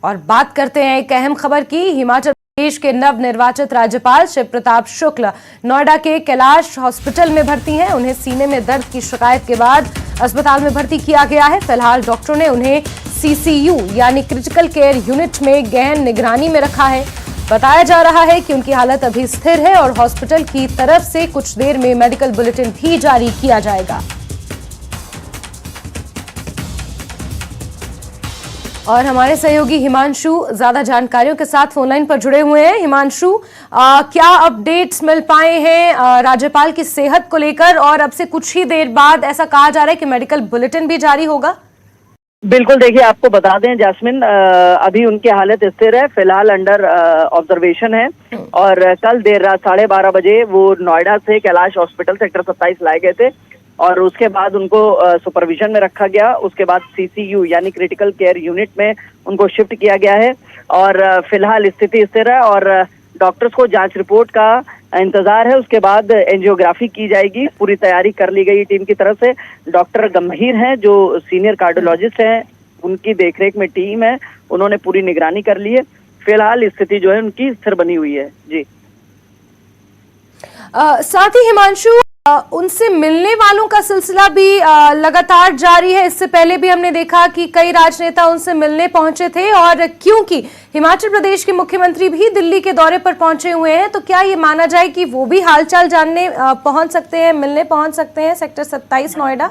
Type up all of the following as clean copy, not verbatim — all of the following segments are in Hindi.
और बात करते हैं एक अहम खबर की। हिमाचल प्रदेश के नव निर्वाचित राज्यपाल शिव प्रताप शुक्ल नोएडा के कैलाश हॉस्पिटल में भर्ती हैं। उन्हें सीने में दर्द की शिकायत के बाद अस्पताल में भर्ती किया गया है। फिलहाल डॉक्टरों ने उन्हें सीसीयू यानी क्रिटिकल केयर यूनिट में गहन निगरानी में रखा है। बताया जा रहा है कि उनकी हालत अभी स्थिर है और हॉस्पिटल की तरफ से कुछ देर में मेडिकल बुलेटिन भी जारी किया जाएगा। और हमारे सहयोगी हिमांशु ज्यादा जानकारियों के साथ फोनलाइन पर जुड़े हुए हैं। हिमांशु, क्या अपडेट्स मिल पाए हैं राज्यपाल की सेहत को लेकर, और अब से कुछ ही देर बाद ऐसा कहा जा रहा है कि मेडिकल बुलेटिन भी जारी होगा? बिल्कुल, देखिए आपको बता दें जैस्मिन, अभी उनकी हालत स्थिर है, फिलहाल अंडर ऑब्जर्वेशन है और कल देर रात 12:30 बजे वो नोएडा से कैलाश हॉस्पिटल सेक्टर 27 लाए गए थे और उसके बाद उनको सुपरविजन में रखा गया। उसके बाद सीसीयू यानी क्रिटिकल केयर यूनिट में उनको शिफ्ट किया गया है और फिलहाल स्थिति स्थिर है और डॉक्टर्स को जांच रिपोर्ट का इंतजार है। उसके बाद एंजियोग्राफी की जाएगी। पूरी तैयारी कर ली गई टीम की तरफ से। डॉक्टर गंभीर हैं जो सीनियर कार्डियोलॉजिस्ट हैं, उनकी देखरेख में टीम है, उन्होंने पूरी निगरानी कर ली है। फिलहाल स्थिति जो है उनकी स्थिर बनी हुई है। जी साथ ही हिमांशु, उनसे मिलने वालों का सिलसिला भी लगातार जारी है। इससे पहले भी हमने देखा कि कई राजनेता उनसे मिलने पहुंचे थे और क्योंकि हिमाचल प्रदेश के मुख्यमंत्री भी दिल्ली के दौरे पर पहुंचे हुए हैं, तो क्या ये माना जाए कि वो भी हालचाल जानने पहुंच सकते हैं, मिलने पहुंच सकते हैं सेक्टर 27 नोएडा?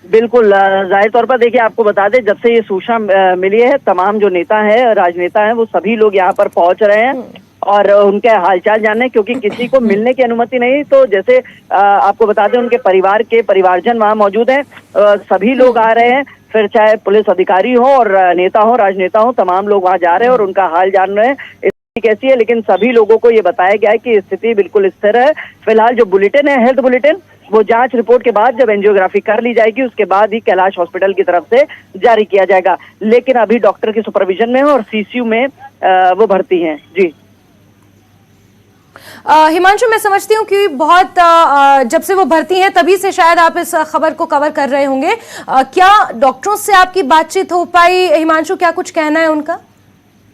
बिल्कुल, जाहिर तौर पर देखिए आपको बता दें, जब से ये सूचना मिली है तमाम जो नेता है, राजनेता हैं, वो सभी लोग यहाँ पर पहुंच रहे हैं और उनके हालचाल जानने, क्योंकि किसी को मिलने की अनुमति नहीं। तो जैसे आपको बता दें उनके परिवार के परिवारजन वहाँ मौजूद हैं, सभी लोग आ रहे हैं, फिर चाहे पुलिस अधिकारी हो और नेता हो, राजनेता हो, तमाम लोग वहाँ जा रहे हैं और उनका हाल जान रहे हैं स्थिति कैसी है। लेकिन सभी लोगों को ये बताया गया है कि स्थिति बिल्कुल स्थिर है। फिलहाल जो बुलेटिन है, हेल्थ बुलेटिन, वो जांच रिपोर्ट के बाद जब एंजियोग्राफी कर ली जाएगी उसके बाद ही कैलाश हॉस्पिटल की तरफ से जारी किया जाएगा। लेकिन अभी डॉक्टर की सुपरविजन में है और सीसीयू में वो भर्ती हैं। जी हिमांशु, मैं समझती हूँ कि बहुत जब से वो भर्ती हैं तभी से शायद आप इस खबर को कवर कर रहे होंगे। क्या डॉक्टरों से आपकी बातचीत हो पाई? हिमांशु, क्या कुछ कहना है उनका?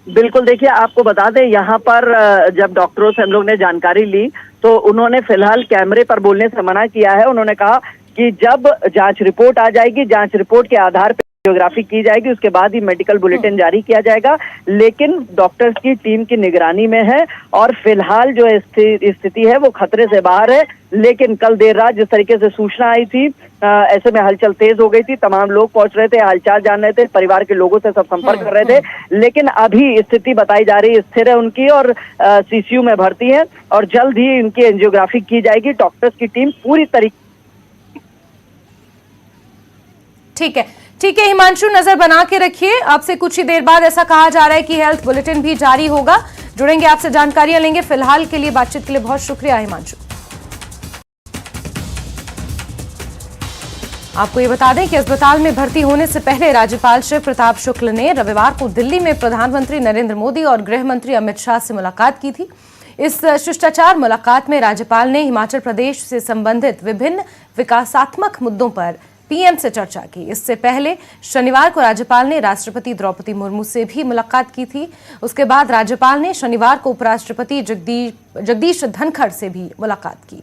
बिल्कुल, देखिए आपको बता दें यहाँ पर जब डॉक्टरों से हम लोग ने जानकारी ली तो उन्होंने फिलहाल कैमरे पर बोलने से मना किया है। उन्होंने कहा कि जब जांच रिपोर्ट आ जाएगी, जांच रिपोर्ट के आधार पर एंजियोग्राफी की जाएगी, उसके बाद ही मेडिकल बुलेटिन जारी किया जाएगा। लेकिन डॉक्टर्स की टीम की निगरानी में है और फिलहाल जो स्थिति है वो खतरे से बाहर है। लेकिन कल देर रात जिस तरीके से सूचना आई थी, ऐसे में हलचल तेज हो गई थी, तमाम लोग पहुंच रहे थे, हालचाल जान रहे थे, परिवार के लोगों से सब संपर्क कर रहे थे। लेकिन अभी स्थिति बताई जा रही है स्थिर है उनकी और सीसीयू में भर्ती है और जल्द ही इनकी एंजियोग्राफी की जाएगी। डॉक्टर्स की टीम पूरी तरीके। ठीक है हिमांशु, नजर बना के रखिए। आपसे कुछ ही देर बाद ऐसा कहा जा रहा है कि हेल्थ बुलेटिन भी जारी होगा। जुड़ेंगे, आपसे जानकारियां लेंगे। फिलहाल के लिए बातचीत के लिए बहुत शुक्रिया हिमांशु। आपको ये बता दें कि अस्पताल में भर्ती होने से पहले राज्यपाल शिव प्रताप शुक्ल ने रविवार को दिल्ली में प्रधानमंत्री नरेंद्र मोदी और गृह मंत्री अमित शाह से मुलाकात की थी। इस शिष्टाचार मुलाकात में राज्यपाल ने हिमाचल प्रदेश से संबंधित विभिन्न विकासात्मक मुद्दों पर पीएम से चर्चा की। इससे पहले शनिवार को राज्यपाल ने राष्ट्रपति द्रौपदी मुर्मू से भी मुलाकात की थी। उसके बाद राज्यपाल ने शनिवार को उपराष्ट्रपति जगदीश धनखड़ से भी मुलाकात की।